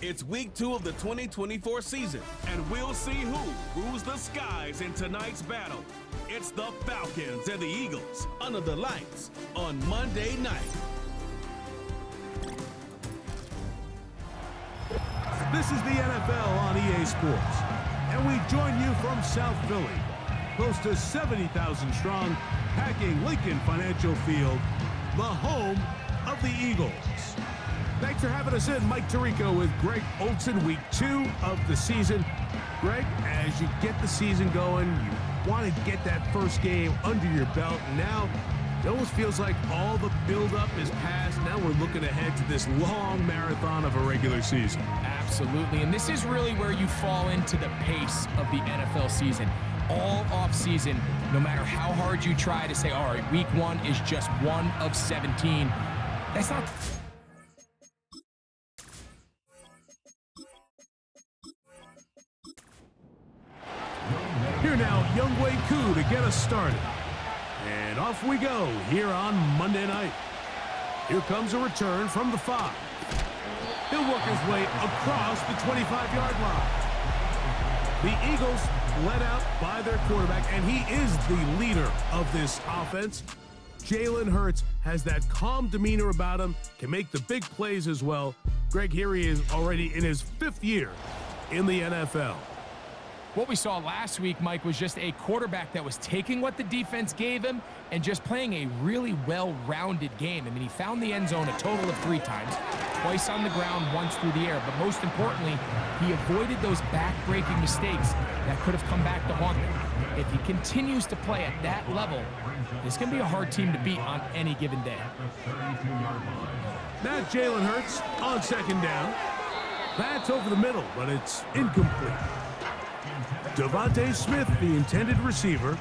It's week 2 of the 2024 season, and we'll see who rules the skies in tonight's battle. It's the Falcons and the Eagles under the lights on Monday night. This is the NFL on EA Sports, and we join you from South Philly, close to 70,000 strong, packing Lincoln Financial Field, the home of the Eagles. Thanks for having us in. Mike Tirico with Greg Olson, week 2 of the season. Greg, as you get the season going, you want to get that first game under your belt. Now, it almost feels like all the buildup is past. Now we're looking ahead to this long marathon of a regular season. Absolutely, and this is really where you fall into the pace of the NFL season. All off-season, no matter how hard you try to say, all right, week 1 is just 1 of 17. That's not... Here now, Younghoe Koo to get us started. And off we go here on Monday night. Here comes a return from the 5. He'll work his way across the 25-yard line. The Eagles led out by their quarterback, and he is the leader of this offense. Jalen Hurts has that calm demeanor about him, can make the big plays as well. Greg, here he is already in his 5th year in the NFL. What we saw last week, Mike, was just a quarterback that was taking what the defense gave him and just playing a really well-rounded game. I mean, he found the end zone a total of 3 times, twice on the ground, once through the air. But most importantly, he avoided those back-breaking mistakes that could have come back to haunt him. If he continues to play at that level, it's going to be a hard team to beat on any given day. Now Jalen Hurts on 2nd down. That's over the middle, but it's incomplete. Devontae Smith, the intended receiver,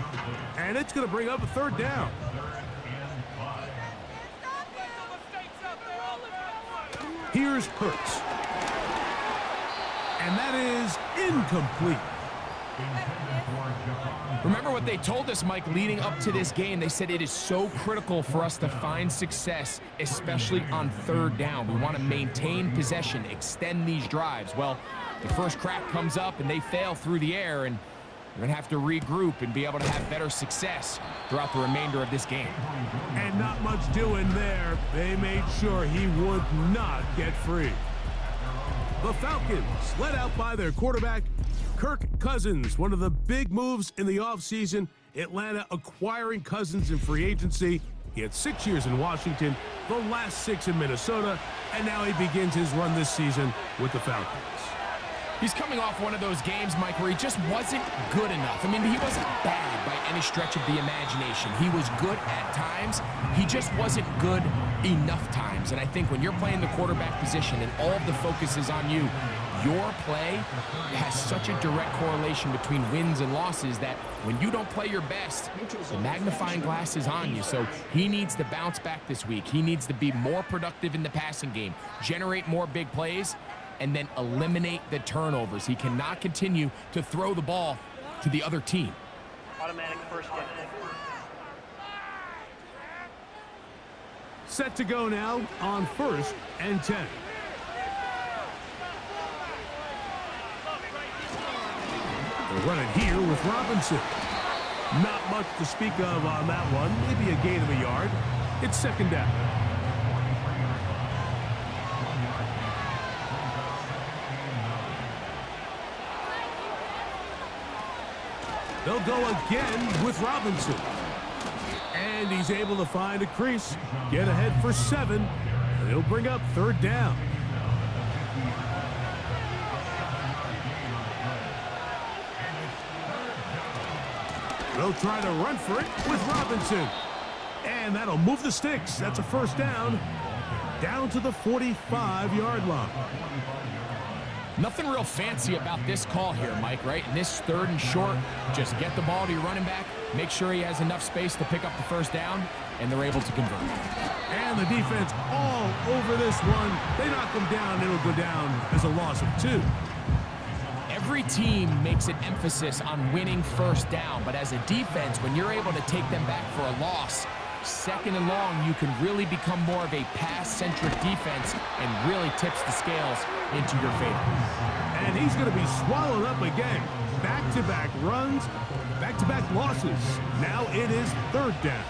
and it's going to bring up a 3rd down. Here's Hurts. And that is incomplete. Remember what they told us, Mike, leading up to this game. They said it is so critical for us to find success, especially on 3rd down. We want to maintain possession, extend these drives. Well, the first crack comes up and they fail through the air, and we're going to have to regroup and be able to have better success throughout the remainder of this game. And not much doing there. They made sure he would not get free. The Falcons, led out by their quarterback, Kirk Cousins. One of the big moves in the offseason, Atlanta acquiring Cousins in free agency. He had 6 years in Washington, the last 6 in Minnesota, and now he begins his run this season with the Falcons. He's coming off one of those games, Mike, where he just wasn't good enough. I mean, he wasn't bad by any stretch of the imagination. He was good at times. He just wasn't good enough times. And I think when you're playing the quarterback position and all of the focus is on you, your play has such a direct correlation between wins and losses that when you don't play your best, the magnifying glass is on you. So he needs to bounce back this week. He needs to be more productive in the passing game, generate more big plays, and then eliminate the turnovers. He cannot continue to throw the ball to the other team. Automatic first down. Set to go now on 1st and 10. They're running here with Robinson. Not much to speak of on that one. Maybe a gain of a yard. It's 2nd down. They'll go again with Robinson. And he's able to find a crease, get ahead for 7, and he'll bring up 3rd down. They'll try to run for it with Robinson. And that'll move the sticks. That's a 1st down to the 45-yard line. Nothing real fancy about this call here, Mike, right? In this 3rd and short, just get the ball to your running back, make sure he has enough space to pick up the 1st down, and they're able to convert. And the defense all over this one. They knock him down. It'll go down as a loss of 2. Every team makes an emphasis on winning 1st down, but as a defense, when you're able to take them back for a loss, Second and long, you can really become more of a pass-centric defense and really tips the scales into your favor. And he's going to be swallowed up again. Back-to-back runs, back-to-back losses. Now it is third down.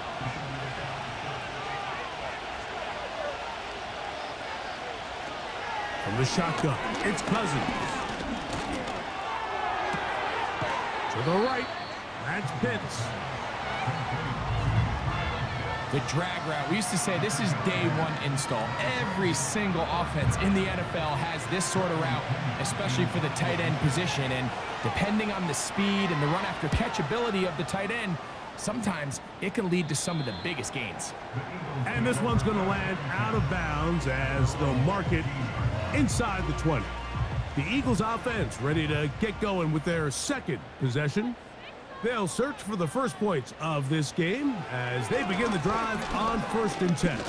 From the shotgun, it's Cousins. To the right, that's Pitts. The drag route, we used to say this is day one install. Every single offense in the NFL has this sort of route, especially for the tight end position. And depending on the speed and the run after catch ability of the tight end, sometimes it can lead to some of the biggest gains. And this one's going to land out of bounds as they'll mark it inside the 20. The Eagles offense ready to get going with their second possession. They'll search for the first points of this game as they begin the drive on 1st and 10.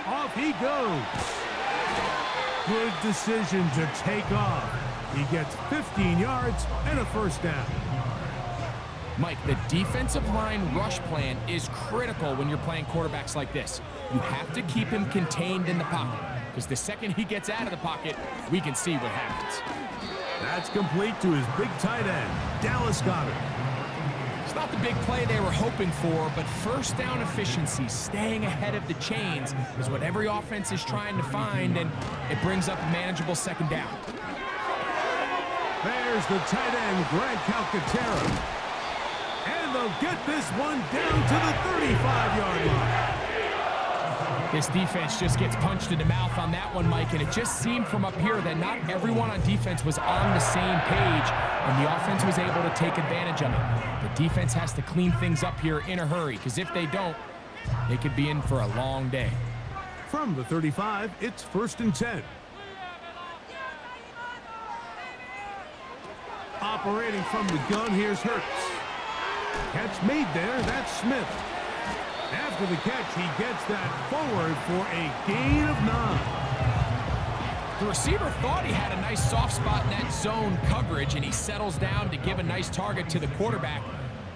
Off he goes. Good decision to take off. He gets 15 yards and a first down. Mike, the defensive line rush plan is critical when you're playing quarterbacks like this. You have to keep him contained in the pocket, because the second he gets out of the pocket, we can see what happens. That's complete to his big tight end, Dallas Goedert. It's not the big play they were hoping for, but first down efficiency, staying ahead of the chains, is what every offense is trying to find, and it brings up a manageable second down. There's the tight end, Grant Calcaterra. And they'll get this one down to the 35-yard line. This defense just gets punched in the mouth on that one, Mike, and it just seemed from up here that not everyone on defense was on the same page, and the offense was able to take advantage of it. The defense has to clean things up here in a hurry, because if they don't, they could be in for a long day. From the 35, it's 1st and 10. Operating from the gun, here's Hurts. Catch made there, that's Smith. After the catch, he gets that forward for a gain of 9. The receiver thought he had a nice soft spot in that zone coverage, and he settles down to give a nice target to the quarterback.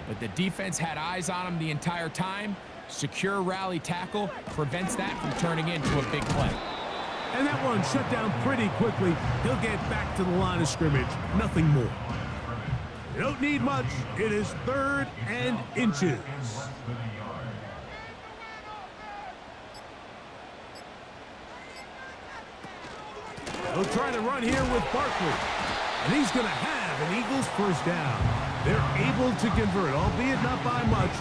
But the defense had eyes on him the entire time. Secure rally tackle prevents that from turning into a big play. And that one shut down pretty quickly. He'll get back to the line of scrimmage. Nothing more. You don't need much. It is 3rd and inches. They'll try to run here with Barkley. And he's going to have an Eagles first down. They're able to convert, albeit not by much,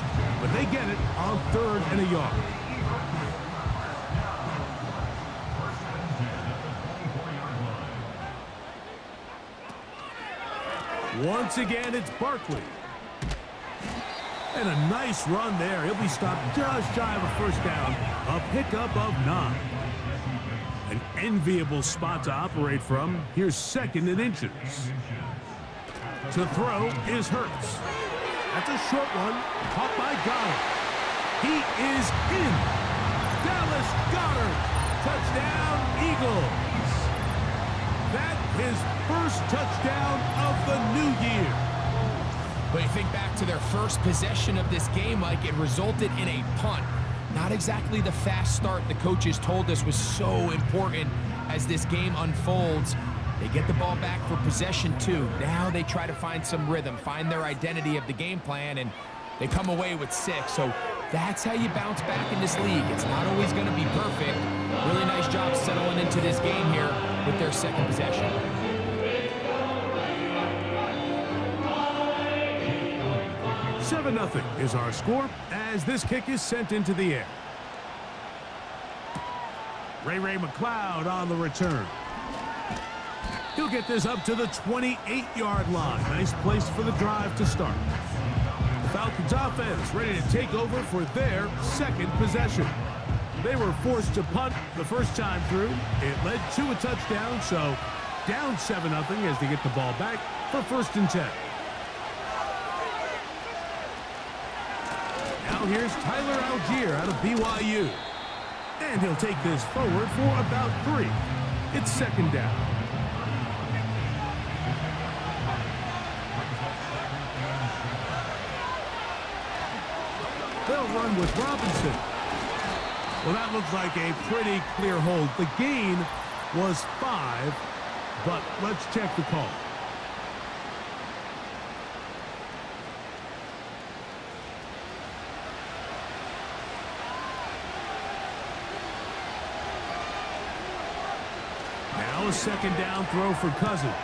but they get it on 3rd and a yard. Once again, it's Barkley. And a nice run there. He'll be stopped just shy of a first down. A pickup of 9. An enviable spot to operate from. Here's 2nd and inches. To throw is Hurts. That's a short one. Caught by Goddard. He is in. Dallas Goedert. Touchdown, Eagles. That his first touchdown of the new year. But you think back to their first possession of this game, Mike, it resulted in a punt. Not exactly the fast start the coaches told us was so important as this game unfolds. They get the ball back for possession 2. Now they try to find some rhythm, find their identity of the game plan, and they come away with 6. So that's how you bounce back in this league. It's not always going to be perfect. Really nice job settling into this game here with their second possession. 7-0 is our score as this kick is sent into the air. Ray McCloud on the return. He'll get this up to the 28-yard line. Nice place for the drive to start. The Falcons offense ready to take over for their second possession. They were forced to punt the first time through. It led to a touchdown, so down 7-0 as they get the ball back for 1st and 10. Now here's Tyler Algier out of BYU. And he'll take this forward for about 3. It's 2nd down. They'll run with Robinson. Well, that looks like a pretty clear hold. The gain was 5, but let's check the call. Now a second down throw for Cousins.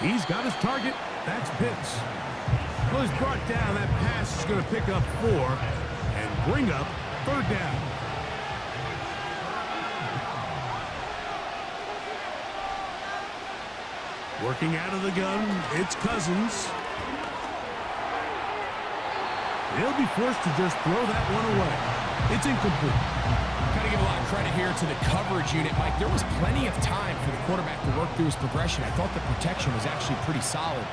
He's got his target. That's Pitts. Well, he's brought down. That pass is going to pick up 4 and bring up 3rd down. Working out of the gun, it's Cousins. He'll be forced to just throw that one away. It's incomplete. Got to give a lot of credit here to the coverage unit, Mike. There was plenty of time for the quarterback to work through his progression. I thought the protection was actually pretty solid.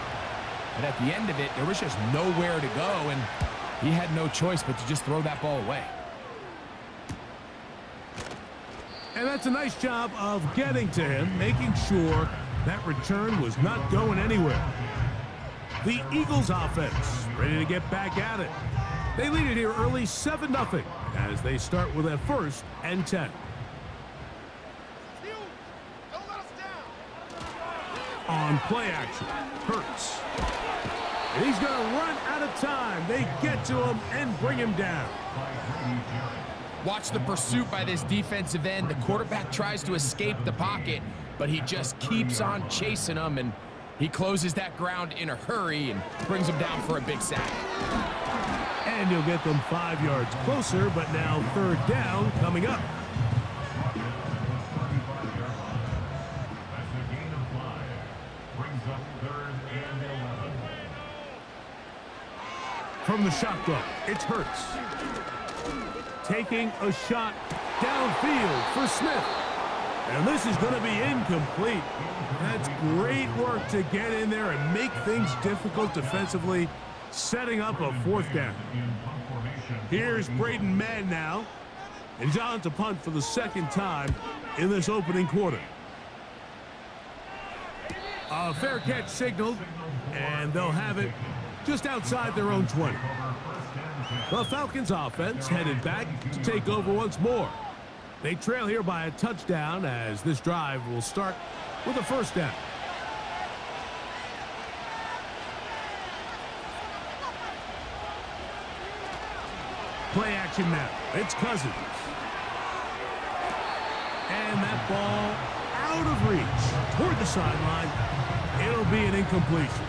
But at the end of it, there was just nowhere to go, and he had no choice but to just throw that ball away. And that's a nice job of getting to him, making sure that return was not going anywhere. The Eagles offense ready to get back at it. They lead it here early 7-0 as they start with a 1st and 10. On play action, Hurts. And he's going to run out of time. They get to him and bring him down. Watch the pursuit by this defensive end. The quarterback tries to escape the pocket, but he just keeps on chasing him, and he closes that ground in a hurry and brings him down for a big sack. And you'll get them 5 yards closer, but now 3rd down coming up. From the shotgun, it's Hurts. Taking a shot downfield for Smith. And this is going to be incomplete. That's great work to get in there and make things difficult defensively, setting up a 4th down. Here's Braden Mann now. And he's on to punt for the 2nd time in this opening quarter. A fair catch signaled, and they'll have it just outside their own 20. The Falcons offense headed back to take over once more. They trail here by a touchdown as this drive will start with a 1st down. Play action now. It's Cousins. And that ball out of reach toward the sideline. It'll be an incompletion.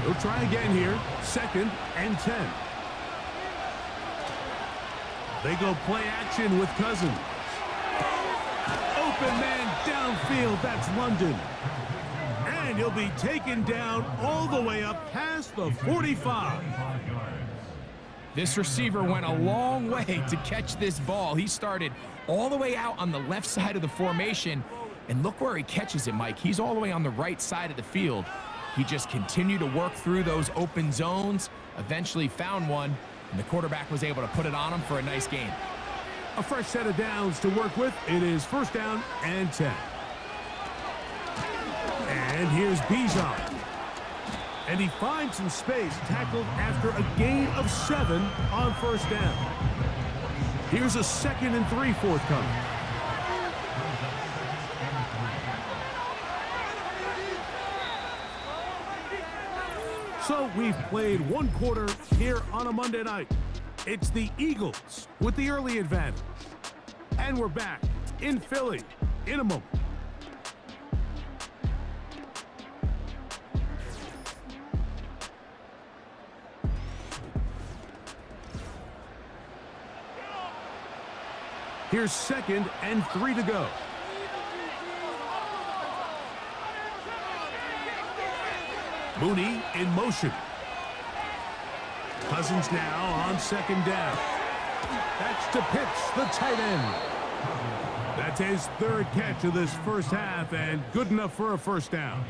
He'll try again here. 2nd and 10. They go play action with Cousins. Open man downfield. That's London. And he'll be taken down all the way up past the 45. This receiver went a long way to catch this ball. He started all the way out on the left side of the formation, and look where he catches it, Mike. He's all the way on the right side of the field. He just continued to work through those open zones, eventually found one, and the quarterback was able to put it on him for a nice gain. A fresh set of downs to work with. It is 1st down and 10. And here's Bijan. And he finds some space, tackled after a gain of 7 on 1st down. Here's a 2nd and 3 forthcoming. So we've played 1 quarter here on a Monday night. It's the Eagles with the early advantage. And we're back in Philly in a moment. Here's 2nd and 3 to go. Mooney in motion. Cousins now on 2nd down. That's to Pitts, the tight end. That's his 3rd catch of this 1st half, and good enough for a 1st down.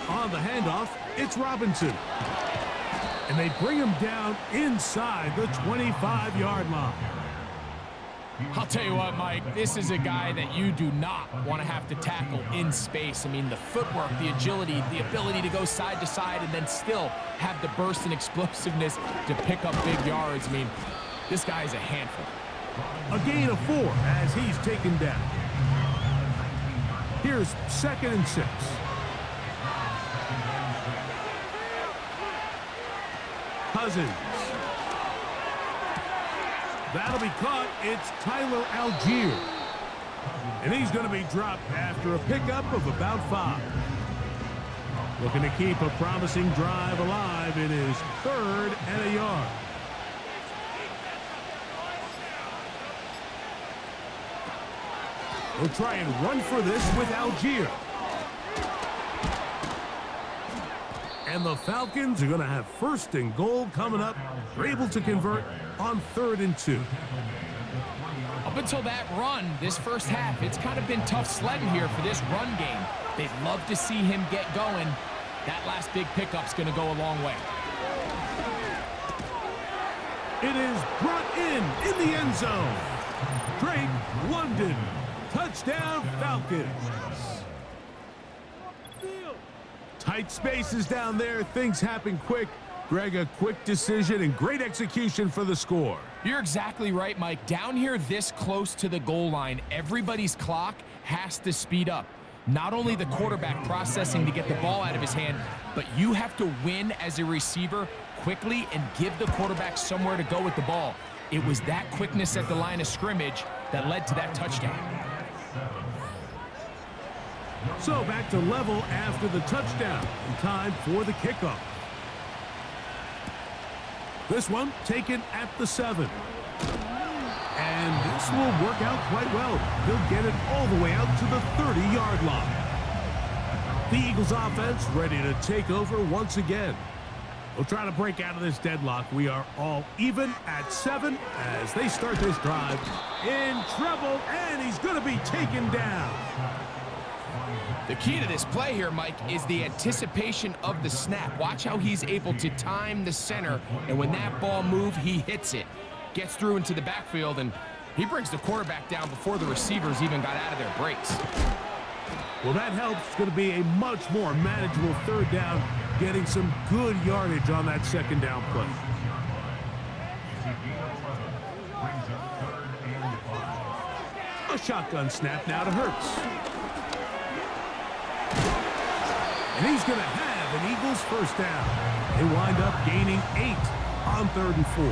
On the handoff, it's Robinson. And they bring him down inside the 25-yard line. I'll tell you what, Mike, this is a guy that you do not want to have to tackle in space. I mean, the footwork, the agility, the ability to go side to side and then still have the burst and explosiveness to pick up big yards. I mean, this guy is a handful. A gain of 4 as he's taken down. Here's 2nd and 6. Cousins. That'll be caught. It's Tyler Algier. And he's going to be dropped after a pickup of about 5. Looking to keep a promising drive alive. It is 3rd and a yard. We'll try and run for this with Algier. And the Falcons are going to have 1st and goal coming up. They're able to convert on 3rd and 2. Up until that run, this first half, it's kind of been tough sledding here for this run game. They'd love to see him get going. That last big pickup's going to go a long way. It is brought in the end zone. Drake London. Touchdown, Falcons. Tight spaces down there. Things happen quick. Greg, a quick decision and great execution for the score. You're exactly right, Mike. Down here this close to the goal line, everybody's clock has to speed up. Not only the quarterback processing to get the ball out of his hand, but you have to win as a receiver quickly and give the quarterback somewhere to go with the ball. It was that quickness at the line of scrimmage that led to that touchdown. So back to level after the touchdown. Time for the kickoff. This one taken at the 7. And this will work out quite well. He'll get it all the way out to the 30-yard line. The Eagles offense ready to take over once again. We'll try to break out of this deadlock. We are all even at 7 as they start this drive. In trouble, and he's going to be taken down. The key to this play here, Mike, is the anticipation of the snap. Watch how he's able to time the center, and when that ball moves, he hits it. Gets through into the backfield, and he brings the quarterback down before the receivers even got out of their breaks. Well, that helps. It's going to be a much more manageable 3rd down, getting some good yardage on that 2nd down play. A shotgun snap now to Hurts. And he's going to have an Eagles 1st down. They wind up gaining 8 on 3rd and 4.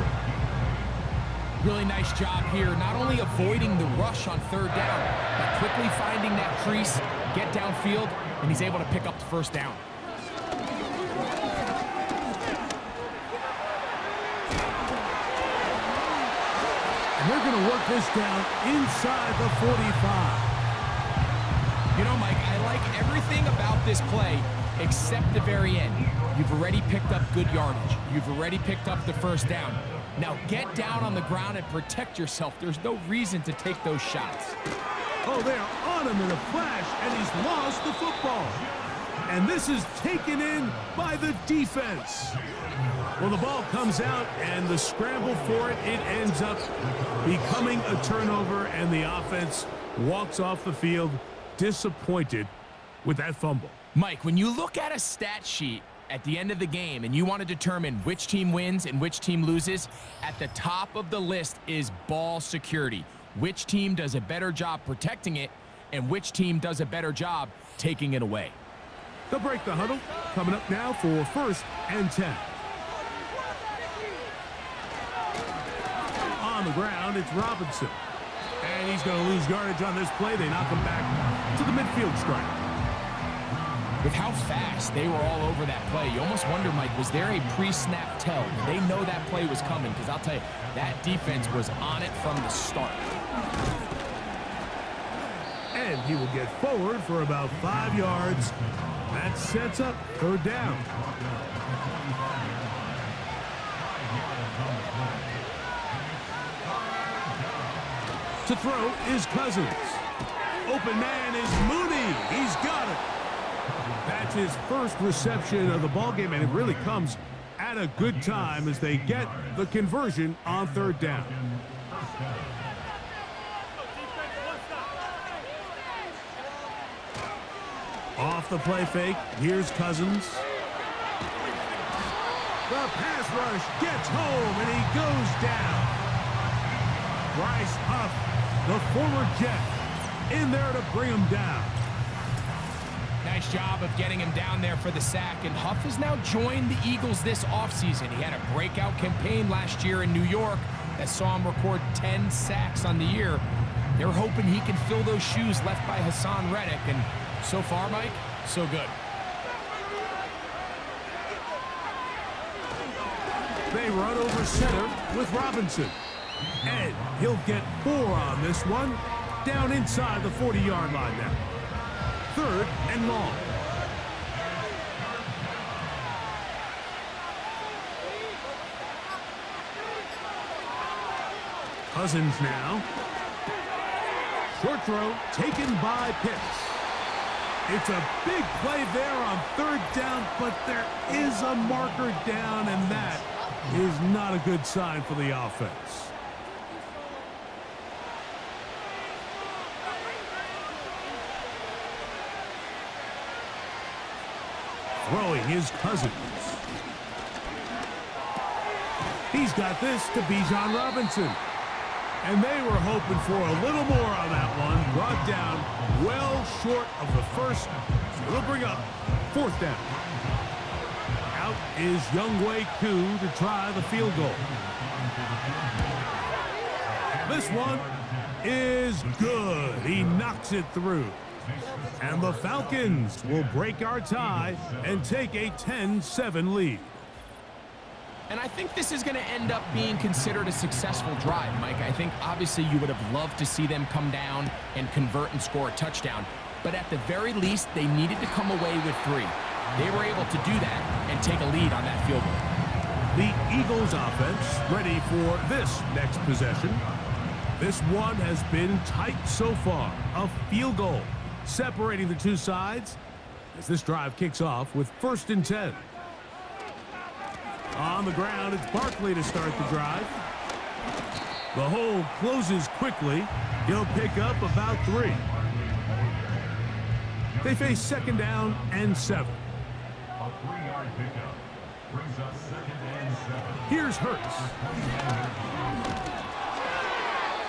Really nice job here, not only avoiding the rush on 3rd down, but quickly finding that crease, get downfield, and he's able to pick up the 1st down. And they're going to work this down inside the 45. You know, Mike, I like everything about this play except the very end. You've already picked up good yardage. You've already picked up the 1st down. Now get down on the ground and protect yourself. There's no reason to take those shots. Oh, they're on him in a flash, and he's lost the football. And this is taken in by the defense. Well, the ball comes out, and the scramble for it, it ends up becoming a turnover, and the offense walks off the field disappointed with that fumble. Mike, when you look at a stat sheet at the end of the game and you want to determine which team wins and which team loses, at the top of the list is ball security. Which team does a better job protecting it and which team does a better job taking it away. They'll break the huddle. Coming up now for 1st and 10. On the ground, it's Robinson. And he's going to lose yardage on this play. They knock him back to the midfield stripe. With how fast they were all over that play, you almost wonder, Mike, was there a pre-snap tell? Did they know that play was coming? Because I'll tell you, that defense was on it from the start. And he will get forward for about 5 yards. That sets up 3rd down. To throw is Cousins. Open man is Mooney. He's got it. That's his 1st reception of the ballgame, and it really comes at a good time as they get the conversion on 3rd down. Off the play fake, here's Cousins. The pass rush gets home, and he goes down. Bryce Huff, the former Jet, in there to bring him down. Nice job of getting him down there for the sack, and Huff has now joined the Eagles this offseason. He had a breakout campaign last year in New York that saw him record 10 sacks on the year. They're hoping he can fill those shoes left by Hassan Reddick, and so far, Mike, so good. They run over center with Robinson. And he'll get 4 on this one. Down inside the 40-yard line now. 3rd and long. Cousins now. Short throw taken by Pitts. It's a big play there on 3rd down, but there is a marker down, and that is not a good sign for the offense. Throwing his Cousins. He's got this to Bijan Robinson. And they were hoping for a little more on that one. Brought down well short of the first. It'll bring up 4th down. Out is Younghoe Koo to try the field goal. This one is good. He knocks it through. And the Falcons will break our tie and take a 10-7 lead. And I think this is going to end up being considered a successful drive, Mike. I think obviously you would have loved to see them come down and convert and score a touchdown. But at the very least, they needed to come away with 3. They were able to do that and take a lead on that field goal. The Eagles offense ready for this next possession. This one has been tight so far. A field goal separating the two sides as this drive kicks off with 1st and 10. On the ground, it's Barkley to start the drive. The hole closes quickly. He'll pick up about 3. They face 2nd down and 7. A 3-yard pickup brings us 2nd and 7. Here's Hurts.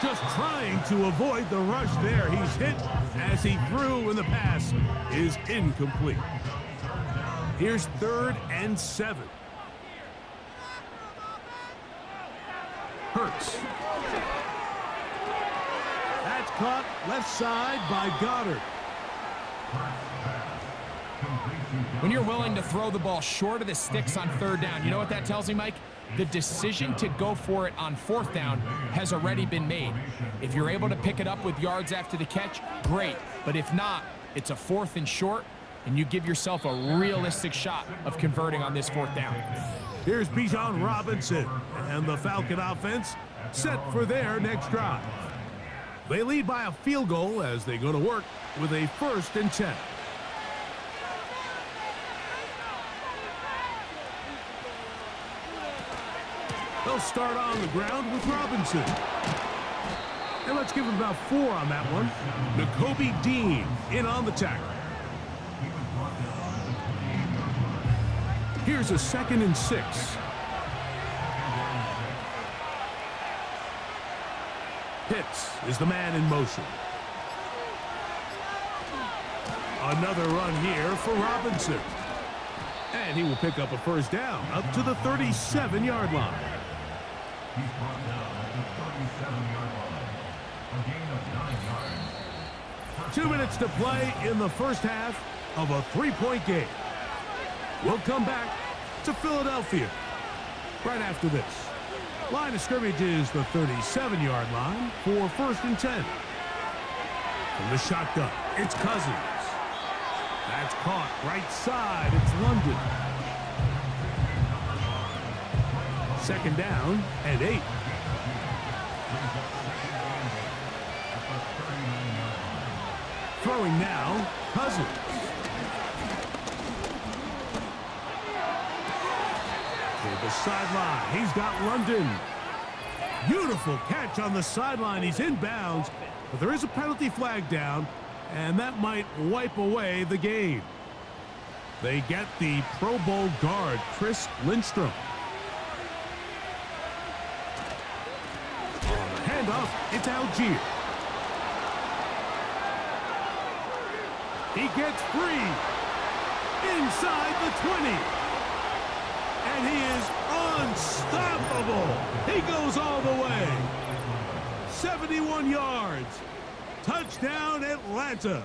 Just trying to avoid the rush there. He's hit as he threw, and the pass is incomplete. Here's 3rd and 7. Hurts. That's caught left side by Goddard. When you're willing to throw the ball short of the sticks on 3rd down, you know what that tells me, Mike? The decision to go for it on 4th down has already been made. If you're able to pick it up with yards after the catch, great. But if not, it's a 4th and short, and you give yourself a realistic shot of converting on this 4th down. Here's Bijan Robinson, and the Falcon offense set for their next drive. They lead by a field goal as they go to work with a 1st and 10. They'll start on the ground with Robinson. And let's give him about 4 on that one. Nakobe Dean in on the tackle. Here's a 2nd and 6. Pitts is the man in motion. Another run here for Robinson. And he will pick up a 1st down up to the 37-yard line. He's brought down at the 37-yard line. A gain of 9 yards. 2 minutes to play in the first half of a 3-point game. We'll come back to Philadelphia right after this. Line of scrimmage is the 37-yard line for 1st and 10. From the shotgun, it's Cousins. That's caught right side. It's London. 2nd down and 8. Throwing now, Cousins. To the sideline, he's got London. Beautiful catch on the sideline. He's in bounds, but there is a penalty flag down, and that might wipe away the game. They get the Pro Bowl guard, Chris Lindstrom. On the handoff, it's Algier. He gets free inside the 20. And he is unstoppable. He goes all the way. 71 yards. Touchdown, Atlanta.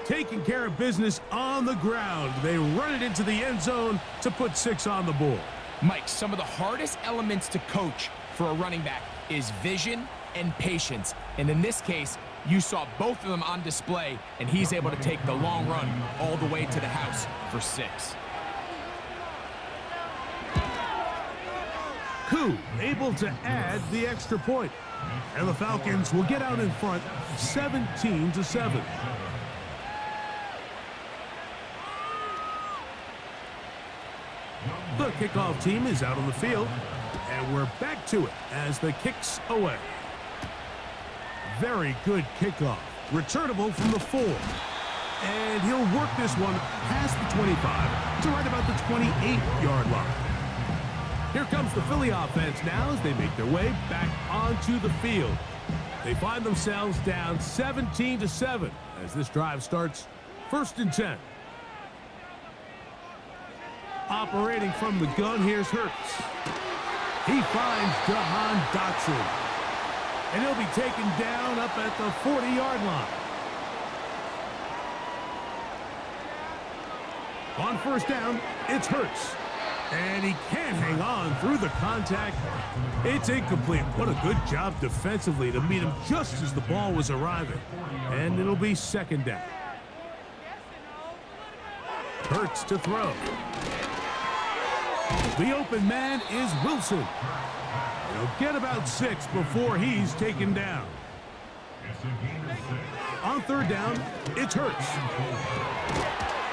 Taking care of business on the ground. They run it into the end zone to put 6 on the board. Mike, some of the hardest elements to coach for a running back is vision and patience. And in this case, you saw both of them on display, and he's able to take the long run all the way to the house for 6. Koo able to add the extra point. And the Falcons will get out in front 17-7. The kickoff team is out on the field, and we're back to it as the kick's away. Very good kickoff. Returnable from the 4. And he'll work this one past the 25 to right about the 28-yard line. Here comes the Philly offense now as they make their way back onto the field. They find themselves down 17-7 as this drive starts 1st and 10. Operating from the gun, here's Hurts. He finds Jahan Dotson. And he'll be taken down up at the 40-yard line. On 1st down, it's Hurts. And he can't hang on through the contact. It's incomplete. What a good job defensively to meet him just as the ball was arriving. And it'll be 2nd down. Hurts to throw. The open man is Wilson. He'll get about 6 before he's taken down. On 3rd down, it's Hurts.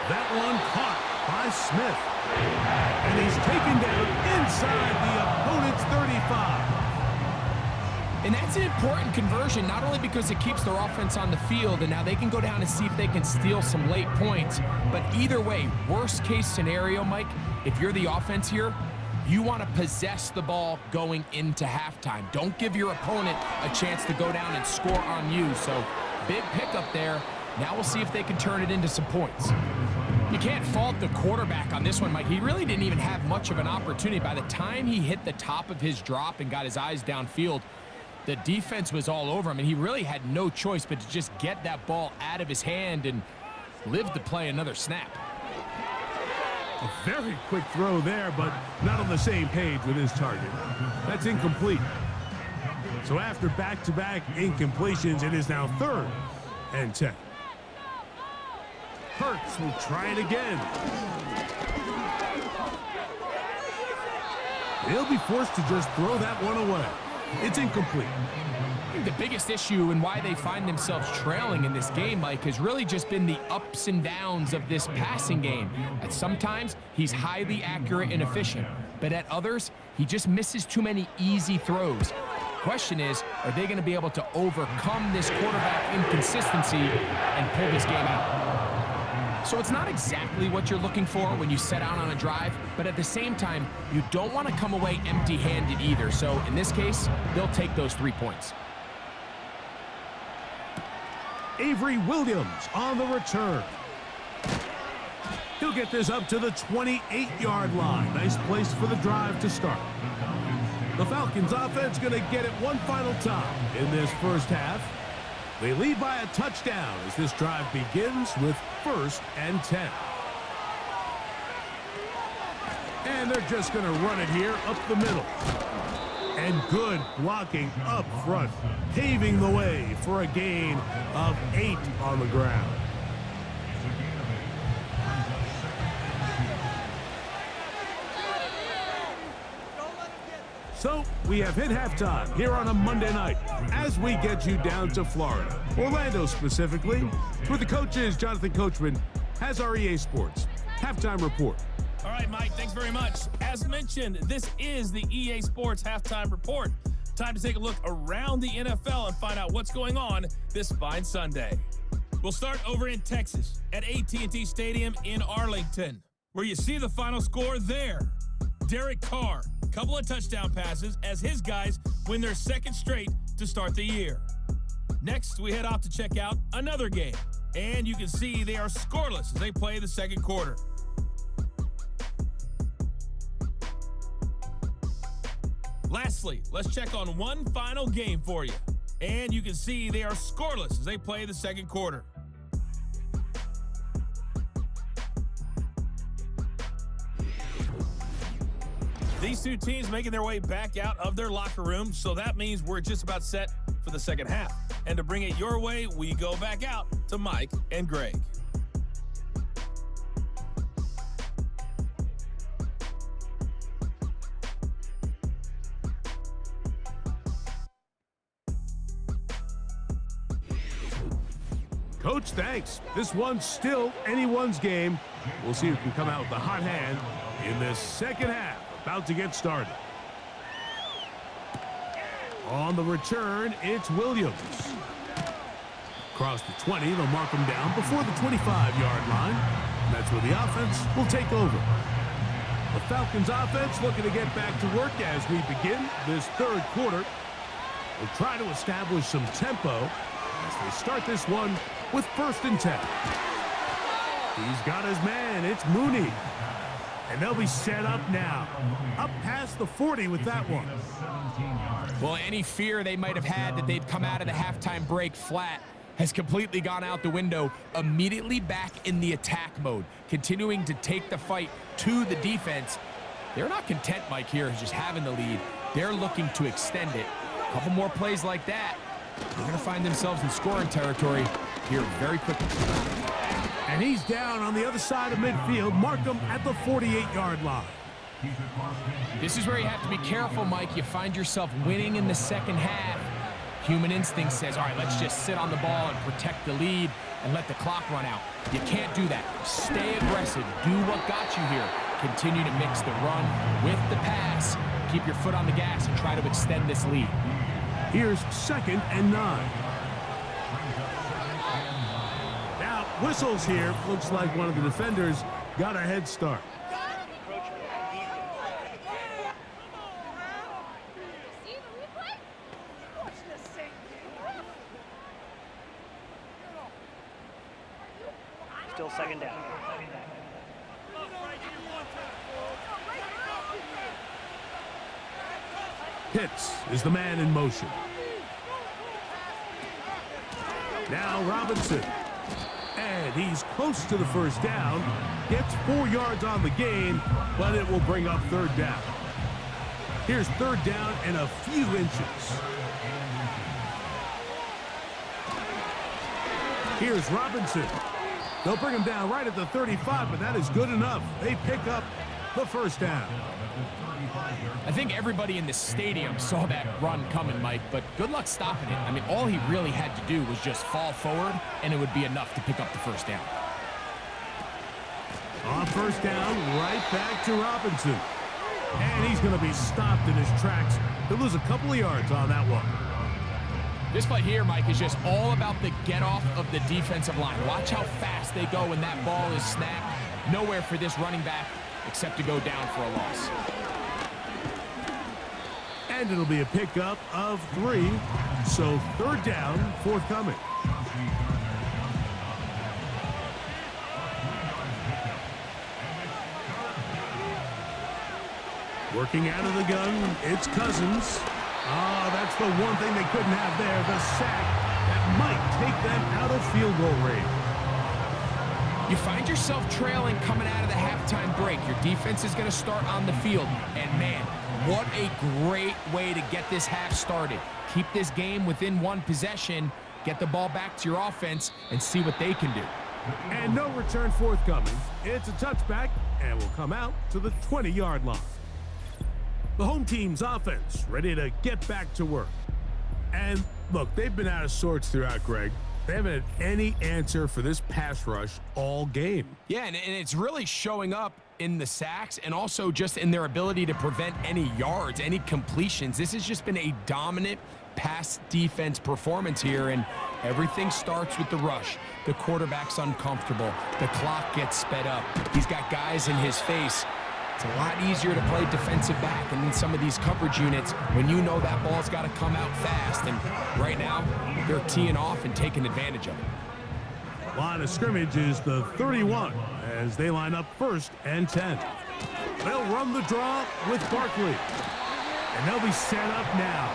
That one caught by Smith. And he's taken down inside the opponent's 35. And that's an important conversion, not only because it keeps their offense on the field, and now they can go down and see if they can steal some late points. But either way, worst case scenario, Mike, if you're the offense here, you want to possess the ball going into halftime. Don't give your opponent a chance to go down and score on you. So big pickup there. Now we'll see if they can turn it into some points. You can't fault the quarterback on this one, Mike. He really didn't even have much of an opportunity. By the time he hit the top of his drop and got his eyes downfield, the defense was all over him, and he really had no choice but to just get that ball out of his hand and live to play another snap. A very quick throw there, but not on the same page with his target. That's incomplete. So after back-to-back incompletions, it is now 3rd and 10. Hurts will try it again. He'll be forced to just throw that one away. It's incomplete. I think the biggest issue and why they find themselves trailing in this game, Mike, has really just been the ups and downs of this passing game. At sometimes, he's highly accurate and efficient, but at others, he just misses too many easy throws. Question is, are they going to be able to overcome this quarterback inconsistency and pull this game out? So it's not exactly what you're looking for when you set out on a drive, but at the same time, you don't want to come away empty-handed either. So in this case, they'll take those 3 points. Avery Williams on the return. He'll get this up to the 28-yard line. Nice place for the drive to start. The Falcons offense going to get it one final time in this first half. They lead by a touchdown as this drive begins with 1st and 10. And they're just going to run it here up the middle. And good blocking up front, paving the way for a gain of 8 on the ground. So we have hit halftime here on a Monday night as we get you down to Florida, Orlando specifically, where the coaches, Jonathan Coachman, has our EA Sports halftime report. All right, Mike, thanks very much. As mentioned, this is the EA Sports halftime report. Time to take a look around the NFL and find out what's going on this fine Sunday. We'll start over in Texas at AT&T Stadium in Arlington, where you see the final score there. Derek Carr, couple of touchdown passes as his guys win their second straight to start the year. Next, we head off to check out another game, and you can see they are scoreless as they play the second quarter. Lastly, let's check on one final game for you. And you can see they are scoreless as they play the second quarter. These two teams making their way back out of their locker room, so that means we're just about set for the second half. And to bring it your way, we go back out to Mike and Greg. Coach, thanks. This one's still anyone's game. We'll see who can come out with the hot hand in this second half. About to get started. On the return, it's Williams. Across the 20, they'll mark him down before the 25-yard line. And that's where the offense will take over. The Falcons offense looking to get back to work as we begin this third quarter. They'll try to establish some tempo as they start this one with 1st and 10. He's got his man. It's Mooney. And they'll be set up now. Up past the 40 with that one. Well, any fear they might have had that they'd come out of the halftime break flat has completely gone out the window. Immediately back in the attack mode, continuing to take the fight to the defense. They're not content, Mike, here, just having the lead. They're looking to extend it. A couple more plays like that, they're going to find themselves in scoring territory here very quickly. And he's down on the other side of midfield. Mark him at the 48-yard line. This is where you have to be careful, Mike. You find yourself winning in the second half. Human instinct says, all right, let's just sit on the ball and protect the lead and let the clock run out. You can't do that. Stay aggressive. Do what got you here. Continue to mix the run with the pass. Keep your foot on the gas and try to extend this lead. Here's 2nd and 9. Now, whistles here. Looks like one of the defenders got a head start. Still second down. Pitts is the man in motion. Now Robinson. And he's close to the 1st down. Gets 4 yards on the gain, but it will bring up 3rd down. Here's 3rd down and a few inches. Here's Robinson. They'll bring him down right at the 35, but that is good enough. They pick up the 1st down. I think everybody in the stadium saw that run coming, Mike, but good luck stopping it. I mean, all he really had to do was just fall forward, and it would be enough to pick up the 1st down. On 1st down, right back to Robinson. And he's going to be stopped in his tracks. He'll lose a couple of yards on that one. This play here, Mike, is just all about the get-off of the defensive line. Watch how fast they go when that ball is snapped. Nowhere for this running back except to go down for a loss. And it'll be a pickup of 3. So 3rd down forthcoming. Working out of the gun, it's Cousins. That's the one thing they couldn't have there, the sack that might take them out of field goal range. You find yourself trailing coming out of the halftime break. Your defense is going to start on the field. And, man, what a great way to get this half started. Keep this game within 1 possession, get the ball back to your offense, and see what they can do. And no return forthcoming. It's a touchback, and will come out to the 20-yard line. The home team's offense ready to get back to work. And, look, they've been out of sorts throughout, Greg. They haven't had any answer for this pass rush all game. Yeah, and it's really showing up in the sacks and also just in their ability to prevent any yards, any completions. This has just been a dominant pass defense performance here, and everything starts with the rush. The quarterback's uncomfortable. The clock gets sped up. He's got guys in his face. It's a lot easier to play defensive back, and in some of these coverage units, when you know that ball's got to come out fast, and right now, they're teeing off and taking advantage of it. Line of scrimmage is the 31 as they line up 1st and 10. They'll run the draw with Barkley, and they'll be set up now.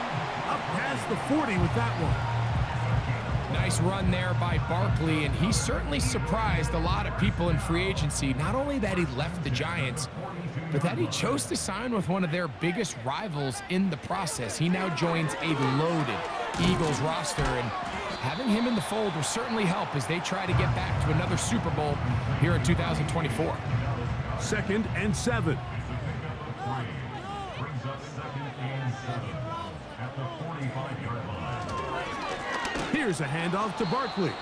Up past the 40 with that one. Nice run there by Barkley, and he certainly surprised a lot of people in free agency. Not only that he left the Giants, but that he chose to sign with one of their biggest rivals in the process. He now joins a loaded Eagles roster, and having him in the fold will certainly help as they try to get back to another Super Bowl here in 2024. 2nd and 7. Brings up 2nd and 7 at the 45-yard line. Here's a handoff to Barkley.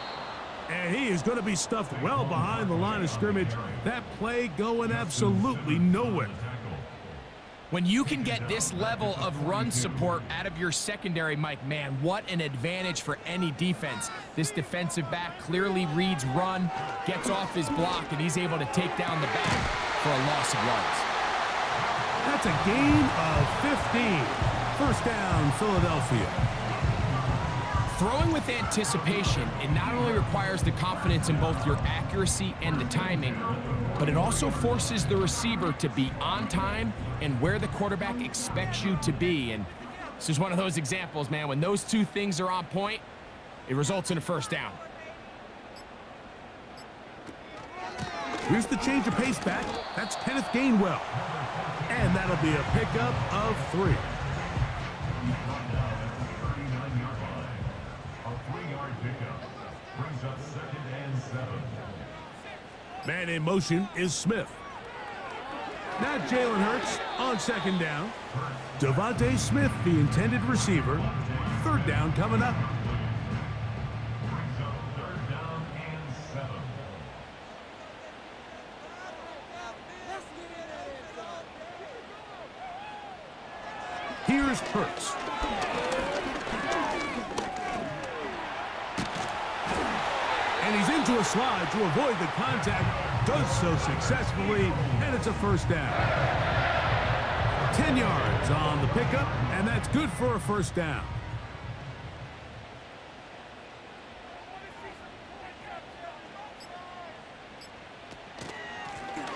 And he is going to be stuffed well behind the line of scrimmage. That play going absolutely nowhere. When you can get this level of run support out of your secondary, Mike, man, what an advantage for any defense. This defensive back clearly reads run, gets off his block, and he's able to take down the back for a loss of yards. That's a gain of 15. 1st down, Philadelphia. Throwing with anticipation, it not only requires the confidence in both your accuracy and the timing, but it also forces the receiver to be on time and where the quarterback expects you to be. And this is one of those examples, man. When those two things are on point, it results in a 1st down. Here's the change of pace back. That's Kenneth Gainwell. And that'll be a pickup of 3. Man in motion is Smith. Now Jalen Hurts on 2nd down. Devontae Smith, the intended receiver. 3rd down coming up. Brings up 3rd down and 7. Here's Hurts. And he's into a slide to avoid the contact. Does so successfully, and it's a 1st down. 10 yards on the pickup, and that's good for a 1st down.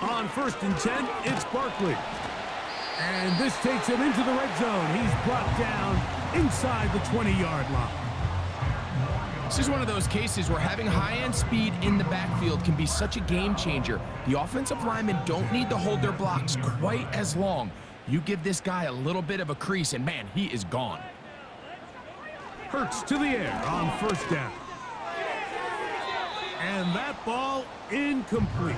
On 1st and 10, it's Barkley. And this takes him into the red zone. He's brought down inside the 20-yard line. This is one of those cases where having high-end speed in the backfield can be such a game changer. The offensive linemen don't need to hold their blocks quite as long. You give this guy a little bit of a crease, and man, he is gone. Hurts to the air on 1st down. And that ball incomplete.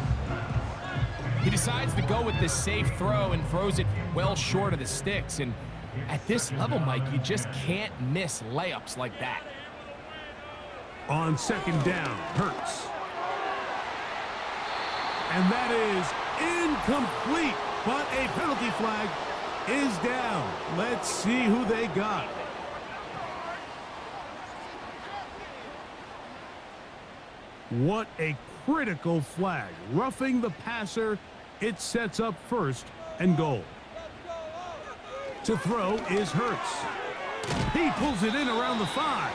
He decides to go with this safe throw and throws it well short of the sticks. And at this level, Mike, you just can't miss layups like that. On 2nd down, Hurts. And that is incomplete, but a penalty flag is down. Let's see who they got. What a critical flag. Roughing the passer, it sets up 1st and goal. To throw is Hurts. He pulls it in around the 5.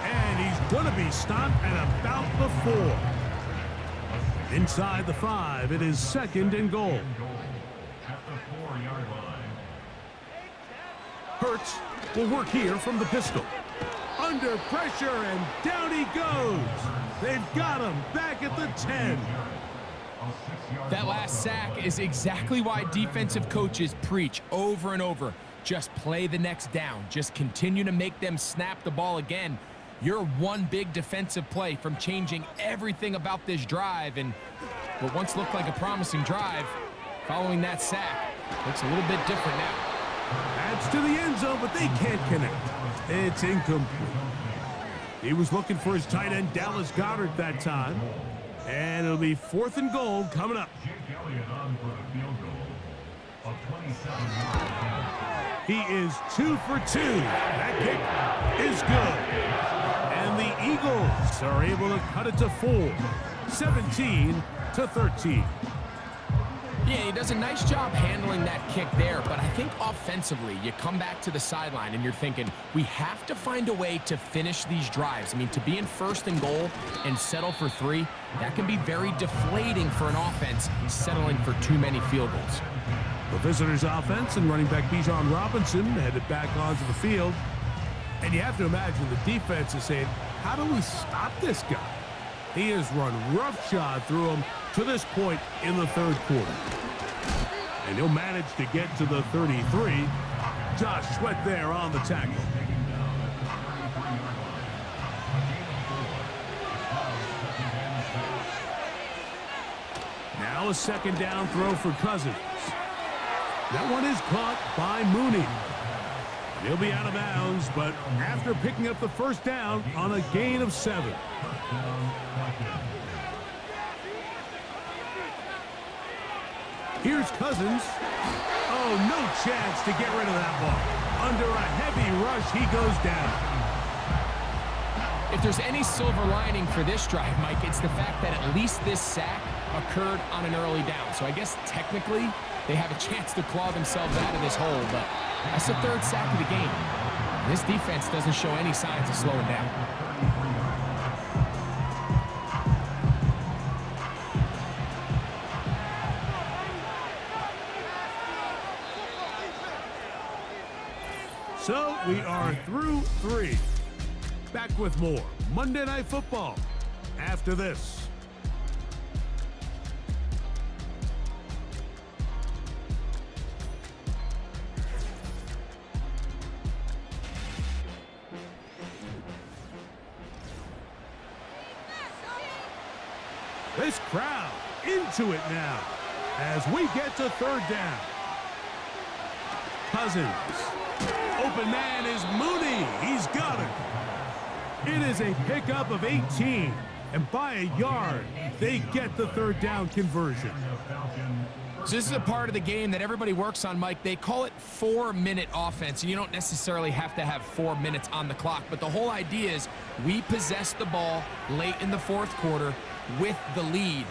And he's going to be stopped at about the 4. Inside the 5, it is 2nd and goal. At the 4-yard line. Hurts will work here from the pistol. Under pressure, and down he goes. They've got him back at the 10. That last sack is exactly why defensive coaches preach over and over. Just play the next down. Just continue to make them snap the ball again. You're one big defensive play from changing everything about this drive, and what once looked like a promising drive, following that sack, looks a little bit different now. Adds to the end zone, but they can't connect. It's incomplete. He was looking for his tight end, Dallas Goedert, that time. And it'll be 4th and goal coming up. Jake Elliott on for the field goal of 27 yards. He is 2 for 2. That kick is good. And the Eagles are able to cut it to 4, 17-13. Yeah, he does a nice job handling that kick there, but I think offensively, you come back to the sideline and you're thinking, we have to find a way to finish these drives. I mean, to be in 1st and goal and settle for 3, that can be very deflating for an offense settling for too many field goals. The visitors' offense and running back Bijan Robinson headed back onto the field. And you have to imagine the defense is saying, how do we stop this guy? He has run roughshod through him to this point in the 3rd quarter. And he'll manage to get to the 33. Josh Sweat there on the tackle. Now a 2nd down throw for Cousins. That one is caught by Mooney. He'll be out of bounds, but after picking up the 1st down on a gain of 7. Here's Cousins. Oh, no chance to get rid of that ball. Under a heavy rush, he goes down. If there's any silver lining for this drive, Mike, it's the fact that at least this sack occurred on an early down. So I guess technically they have a chance to claw themselves out of this hole, but that's the 3rd sack of the game. This defense doesn't show any signs of slowing down. So we are through 3. Back with more Monday Night Football after this. This crowd into it now as we get to 3rd down. Cousins. Open man is Mooney. He's got it. It is a pickup of 18. And by a yard, they get the 3rd down conversion. So this is a part of the game that everybody works on, Mike. They call it 4-minute offense, and you don't necessarily have to have 4 minutes on the clock. But the whole idea is we possess the ball late in the 4th quarter with the lead.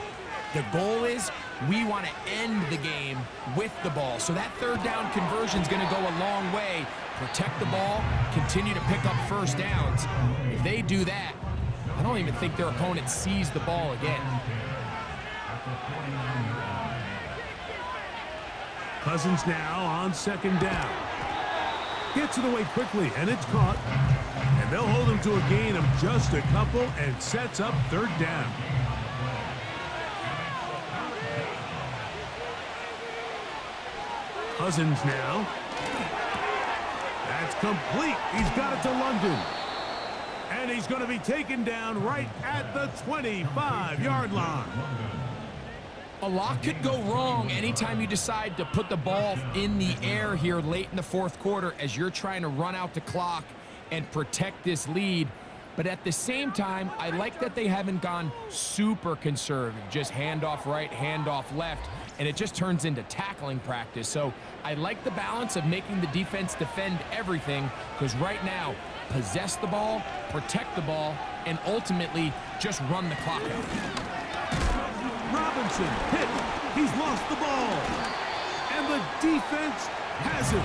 The goal is we want to end the game with the ball. So that 3rd down conversion is going to go a long way. Protect the ball, continue to pick up 1st downs. If they do that, I don't even think their opponent sees the ball again. Cousins now on 2nd down. Gets it away quickly, and it's caught. And they'll hold him to a gain of just a couple and sets up 3rd down. Cousins now. That's complete. He's got it to London. And he's going to be taken down right at the 25-yard line. A lot could go wrong anytime you decide to put the ball in the air here late in the 4th quarter as you're trying to run out the clock and protect this lead. But at the same time, I like that they haven't gone super conservative, just handoff right, handoff left, and it just turns into tackling practice. So I like the balance of making the defense defend everything, because right now, possess the ball, protect the ball, and ultimately just run the clock out. Robinson hit. He's lost the ball. And the defense has it.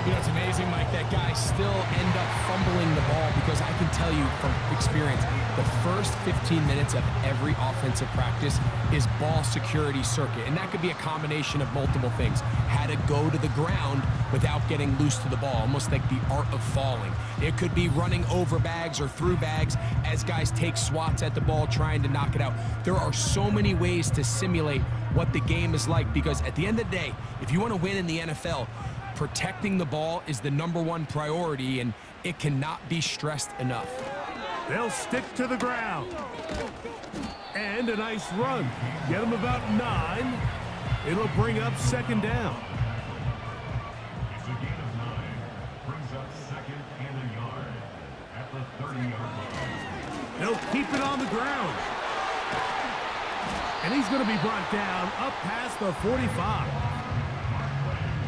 You know, it's amazing, Mike, that guys still end up fumbling the ball, because I can tell you from experience, the first 15 minutes of every offensive practice is ball security circuit. And that could be a combination of multiple things. How to go to the ground without getting loose to the ball, almost like the art of falling. It could be running over bags or through bags as guys take swats at the ball trying to knock it out. There are so many ways to simulate what the game is like, because at the end of the day, if you want to win in the NFL, protecting the ball is the #1 priority, and it cannot be stressed enough. They'll stick to the ground. And a nice run. Get them about 9. It'll bring up 2nd down. It's a gain of 9. Brings up 2nd and a yard at at the 30-yard line. He'll keep it on the ground. And he's going to be brought down up past the 45.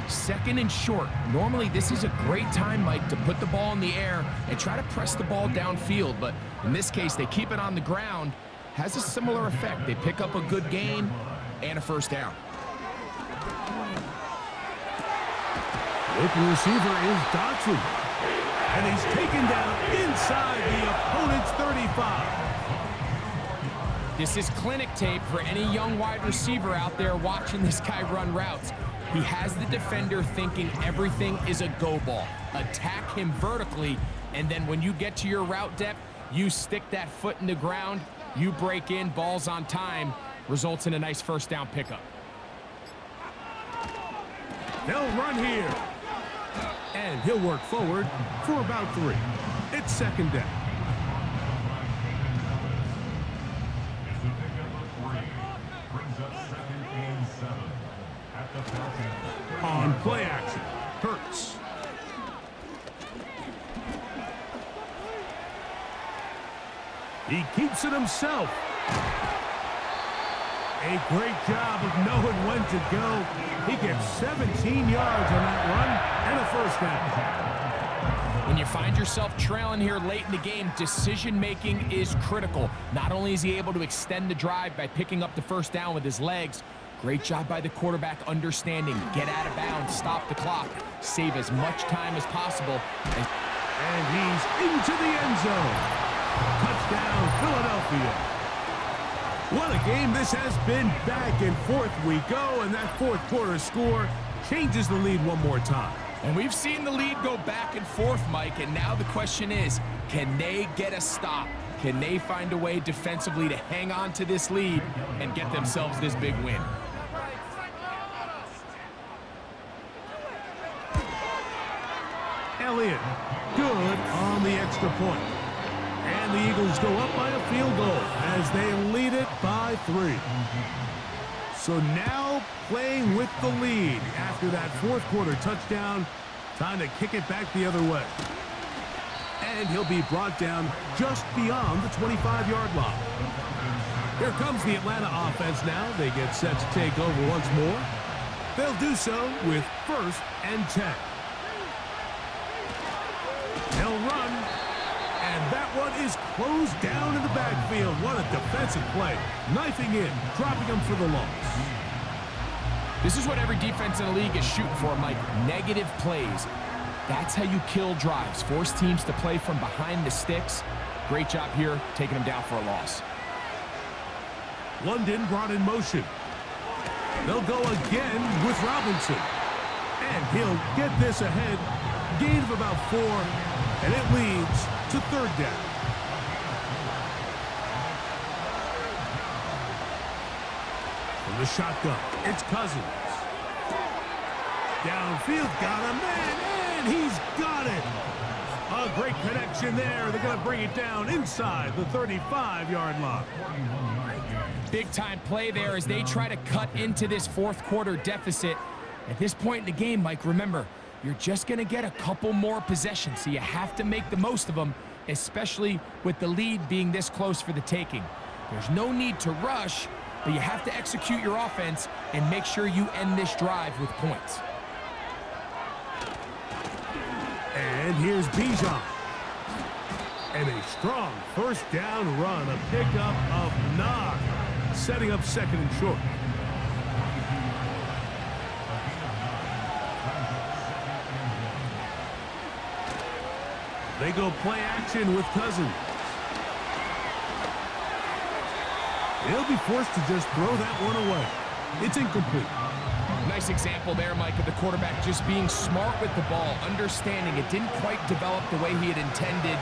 Second and short. Normally, this is a great time, Mike, to put the ball in the air and try to press the ball downfield. But in this case, they keep it on the ground. Has a similar effect. They pick up a good gain and a first down. Open receiver is Dodson. And he's taken down inside the opponent's 35. This is clinic tape for any young wide receiver out there watching this guy run routes. He has the defender thinking everything is a go ball. Attack him vertically, and then when you get to your route depth, you stick that foot in the ground, you break in, ball's on time, results in a nice first down pickup. They'll run here. And he'll work forward for about 3. It's second down. It's the pick of the 3. Brings up 2nd and 7 at the Falcons. On play action, Hurts. He keeps it himself. A great job of knowing when to go. He gets 17 yards on that run and a first down. When you find yourself trailing here late in the game, decision-making is critical. Not only is he able to extend the drive by picking up the first down with his legs, great job by the quarterback understanding, get out of bounds, stop the clock, save as much time as possible. And he's into the end zone. Touchdown, Philadelphia. What a game this has been. Back and forth we go, and that fourth quarter score changes the lead one more time. And we've seen the lead go back and forth, Mike, and now the question is, can they get a stop? Can they find a way defensively to hang on to this lead and get themselves this big win? Elliott, good on the extra point. And the Eagles go up by a field goal as they lead it by 3. So now playing with the lead after that fourth quarter touchdown. Time to kick it back the other way. And he'll be brought down just beyond the 25-yard line. Here comes the Atlanta offense now. They get set to take over once more. They'll do so with 1st and 10. They'll run. And that one is closed down in the backfield. What a defensive play. Knifing in, dropping him for the loss. This is what every defense in the league is shooting for, Mike. Negative plays. That's how you kill drives. Force teams to play from behind the sticks. Great job here, taking them down for a loss. London brought in motion. They'll go again with Robinson. And he'll get this ahead. Gain of about 4. And it leads to 3rd down. From the shotgun, it's Cousins. Downfield, got a man, and he's got it. A great connection there. They're going to bring it down inside the 35-yard line. Big-time play there as they try to cut into this fourth quarter deficit. At this point in the game, Mike, remember, you're just going to get a couple more possessions, so you have to make the most of them, especially with the lead being this close for the taking. There's no need to rush, but you have to execute your offense and make sure you end this drive with points. And here's Bijan. And a strong first down run, a pickup of 9, setting up 2nd and short. They go play action with Cousins. He'll be forced to just throw that one away. It's incomplete. Nice example there, Mike, of the quarterback just being smart with the ball, understanding it didn't quite develop the way he had intended.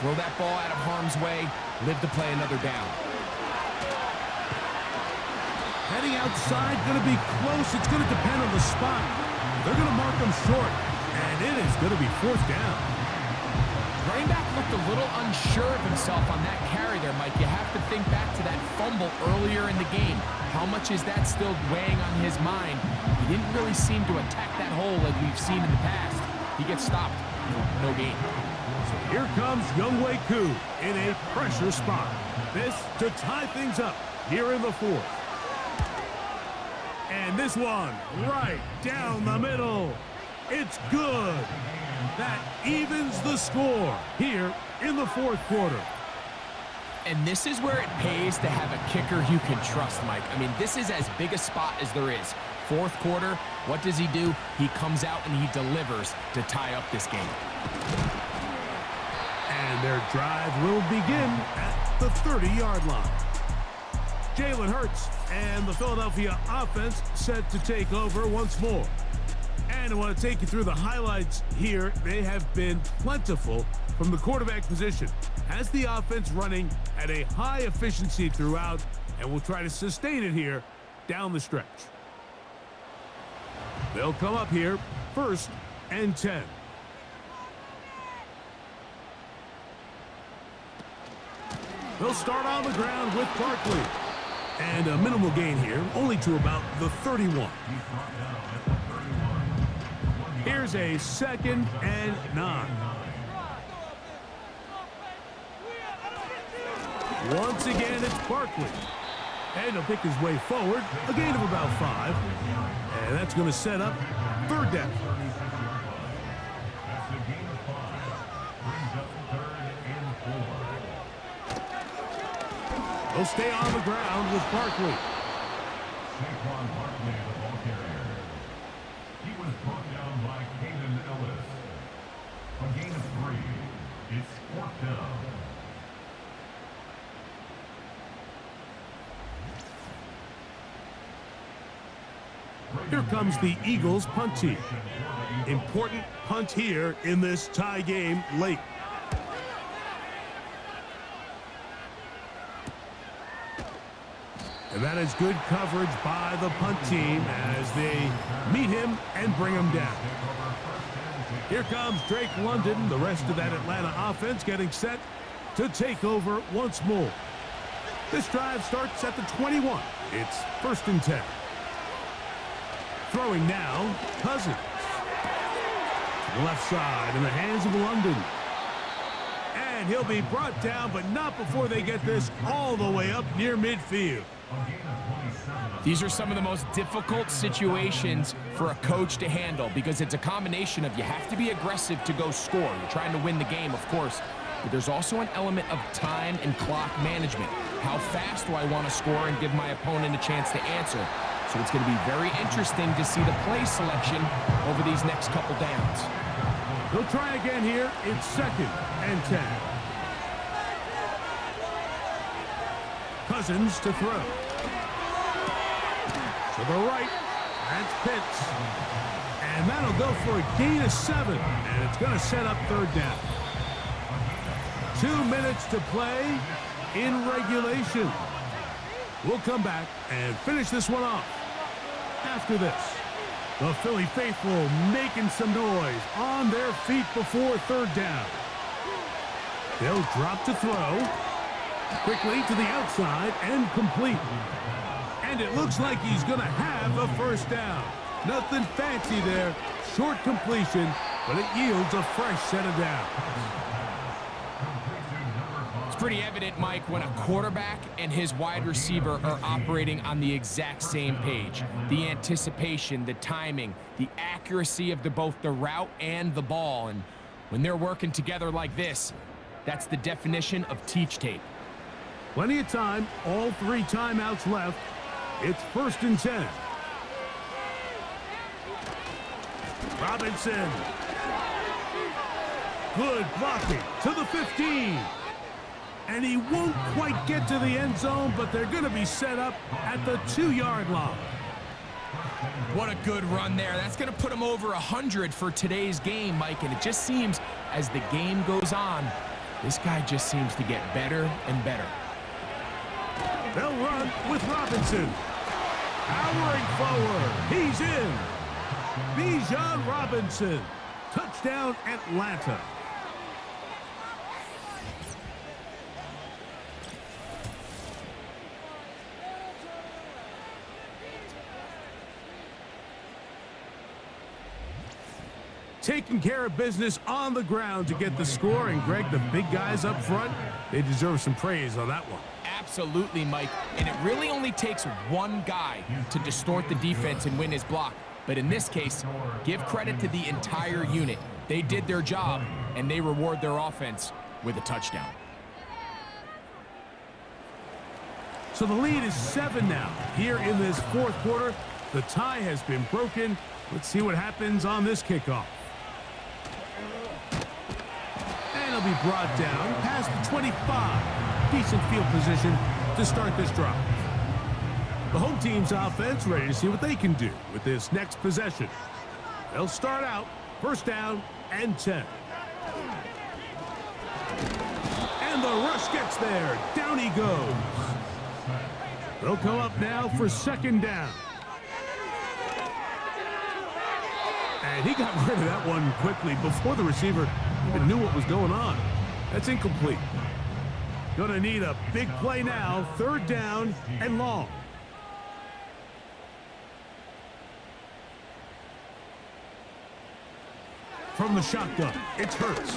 Throw that ball out of harm's way, live to play another down. Heading outside, going to be close. It's going to depend on the spot. They're going to mark him short, and it is going to be 4th down. Running back looked a little unsure of himself on that carry there, Mike. You have to think back to that fumble earlier in the game. How much is that still weighing on his mind? He didn't really seem to attack that hole like we've seen in the past. He gets stopped. No gain. So here comes Younghoe Koo in a pressure spot. This to tie things up here in the fourth. And this one right down the middle. It's good. That evens the score here in the fourth quarter. And this is where it pays to have a kicker you can trust, Mike. I mean, this is as big a spot as there is. Fourth quarter, what does he do? He comes out and he delivers to tie up this game. And their drive will begin at the 30-yard line. Jalen Hurts and the Philadelphia offense set to take over once more. And I want to take you through the highlights here. They have been plentiful from the quarterback position. Has the offense running at a high efficiency throughout, and will try to sustain it here down the stretch. They'll come up here, 1st and 10. They'll start on the ground with Barkley. And a minimal gain here, only to about the 31. Here's a 2nd and 9. Once again, it's Barkley. And he'll pick his way forward, a gain of about 5. And that's going to set up 3rd down. They'll stay on the ground with Barkley. He was brought down by Kaden Ellis. A gain of 3. It's 4th down. Here comes the Eagles punt team. Important punt here in this tie game late. And that is good coverage by the punt team as they meet him and bring him down. Here comes Drake London, the rest of that Atlanta offense getting set to take over once more. This drive starts at the 21. It's 1st and 10. Throwing now, Cousins. To the left side in the hands of London. And he'll be brought down, but not before they get this all the way up near midfield. These are some of the most difficult situations for a coach to handle because it's a combination of you have to be aggressive to go score. You're trying to win the game, of course, but there's also an element of time and clock management. How fast do I want to score and give my opponent a chance to answer? So it's going to be very interesting to see the play selection over these next couple downs. They'll try again here. It's 2nd and 10. Cousins to throw. To the right, that's Pitts. And that'll go for a gain of 7. And it's going to set up 3rd down. 2 minutes to play in regulation. We'll come back and finish this one off. After this, the Philly faithful making some noise on their feet before 3rd down. They'll drop to throw. Quickly to the outside and complete. And it looks like he's going to have a 1st down. Nothing fancy there. Short completion, but it yields a fresh set of downs. It's pretty evident, Mike, when a quarterback and his wide receiver are operating on the exact same page. The anticipation, the timing, the accuracy of both the route and the ball. And when they're working together like this, that's the definition of teach tape. Plenty of time, all 3 timeouts left. It's 1st and 10. Robinson. Good blocking to the 15. And he won't quite get to the end zone, but they're going to be set up at the 2-yard line. What a good run there. That's going to put him over 100 for today's game, Mike. And it just seems as the game goes on, this guy just seems to get better and better. They'll run with Robinson. Powering forward. He's in. Bijan Robinson. Touchdown, Atlanta. taking care of business on the ground to get the score. And Greg, the big guys up front, they deserve some praise on that one. Absolutely, Mike. And it really only takes one guy to distort the defense and win his block. But in this case, give credit to the entire unit. They did their job, and they reward their offense with a touchdown. So the lead is 7 now. Here in this fourth quarter, the tie has been broken. Let's see what happens on this kickoff. And it'll be brought down past the 25. Decent field position to start this drive. The home team's offense ready to see what they can do with this next possession. They'll start out first down and 10. And the rush gets there. Down he goes. They'll come up now for second down. And he got rid of that one quickly before the receiver even knew what was going on. That's incomplete. Gonna need a big play now. Third down and long. From the shotgun, it's Hurts.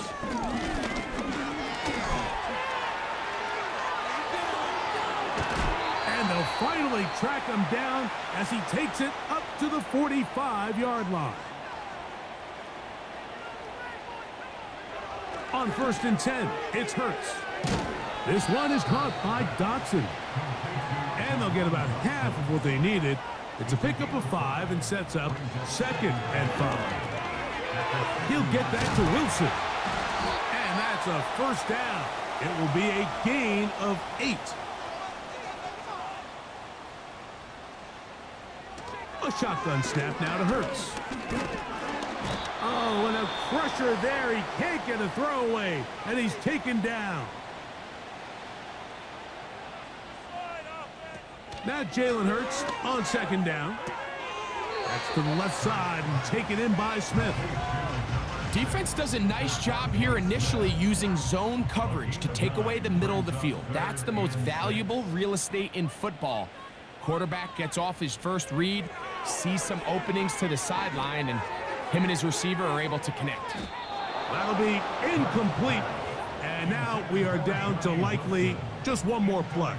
And they'll finally track him down as he takes it up to the 45-yard line. On first and 10, it's Hurts. This one is caught by Dotson. And they'll get about half of what they needed. It's a pickup of 5 and sets up second and 5. He'll get that to Wilson. And that's a first down. It will be a gain of 8. A shotgun snap now to Hurts. Oh, and a crusher there. He can't get a throwaway, and he's taken down. Now Jalen Hurts on second down. That's to the left side and taken in by Smith. Defense does a nice job here initially using zone coverage to take away the middle of the field. That's the most valuable real estate in football. Quarterback gets off his first read, sees some openings to the sideline, and him and his receiver are able to connect. That'll be incomplete. And now we are down to likely just one more play.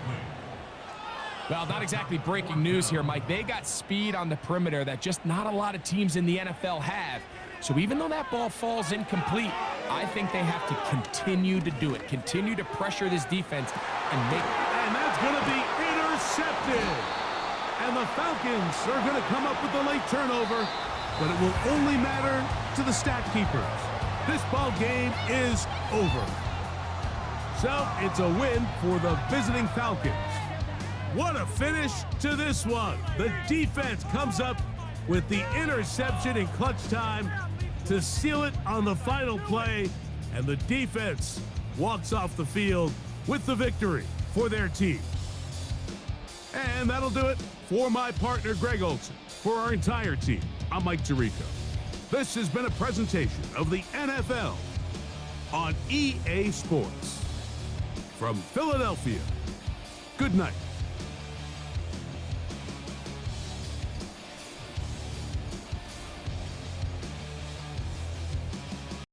Well, not exactly breaking news here, Mike. They got speed on the perimeter that just not a lot of teams in the NFL have. So even though that ball falls incomplete, I think they have to continue to do it. Continue to pressure this defense and make... And that's going to be intercepted. And the Falcons are going to come up with the late turnover, but it will only matter to the stat keepers. This ball game is over. So it's a win for the visiting Falcons. What a finish to this one. The defense comes up with the interception in clutch time to seal it on the final play, and the defense walks off the field with the victory for their team. And that'll do it for my partner, Greg Olson. For our entire team, I'm Mike Tirico. This has been a presentation of the NFL on EA Sports. From Philadelphia, good night.